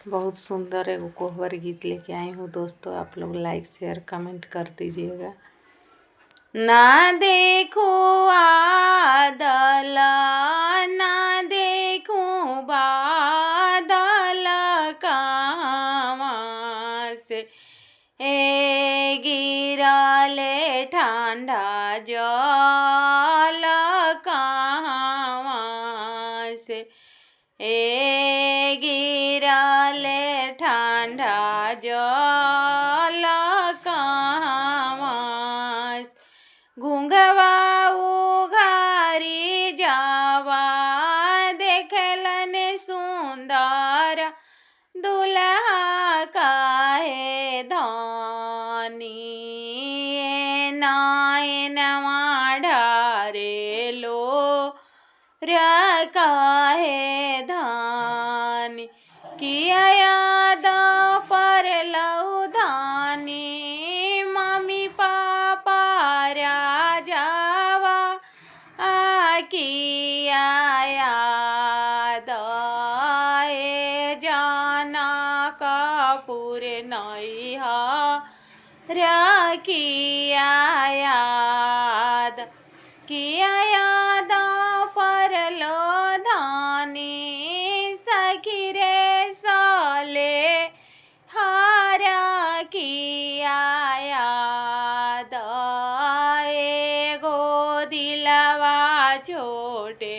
बहुत सुंदर एगो कोहबर गीत लेके आई हूँ दोस्तों। आप लोग लाइक शेयर कमेंट कर दीजिएगा। ना देखो आदल, ना देखो बादल कहाँ से गिरले ठंडा जल कहाँ से गिरले ठंडा जल कहाँ से घुंघवा उघारी जावा देखलन सुंदर दुल्हा काहे धनी नायन ढारे लो काहे धानी किया याद पर लऊ धानी मम्मी पापा राजावा किया याद जाना कपूर नैहा किया याद परलो धानी सखी रे साले हारा किया याद एगो दिलवा छोटे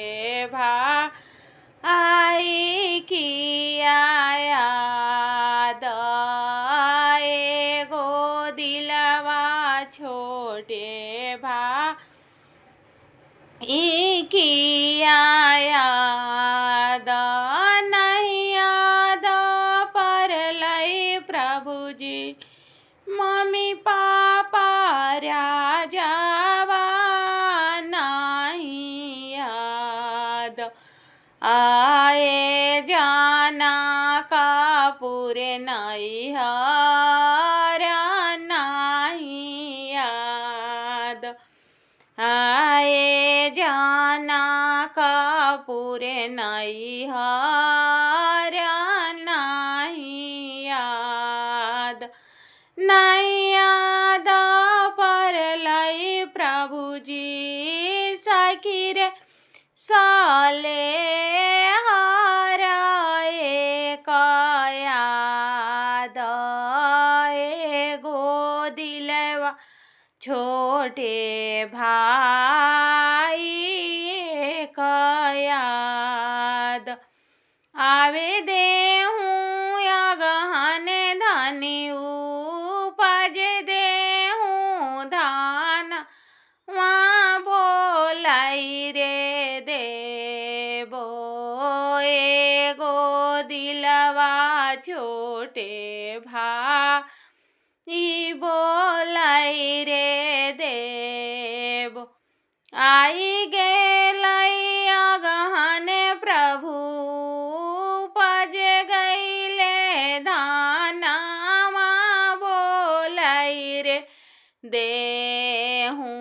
भाई किया याद एगो दिलवा छोटे किया याद नहीं याद पर लई प्रभु जी मम्मी पापा राजावा नहीं याद आए जाना कपूर नहीं हारा नहीं याद आए जाना कपूर नहीं हारा नहीं याद नहीं याद पर लई प्रभु जी सखी रे साले हारा याद एगो दिलवा छोटे भाई याद आवे दे हूँ या गहन धनी उपज दे हूँ धान वहाँ बोलाई रे देबो एगो दिलवा छोटे भाई बोलाई रे देव आई गेलई अगहन प्रभु पज गईले धानावा बोलाई रे देहूँ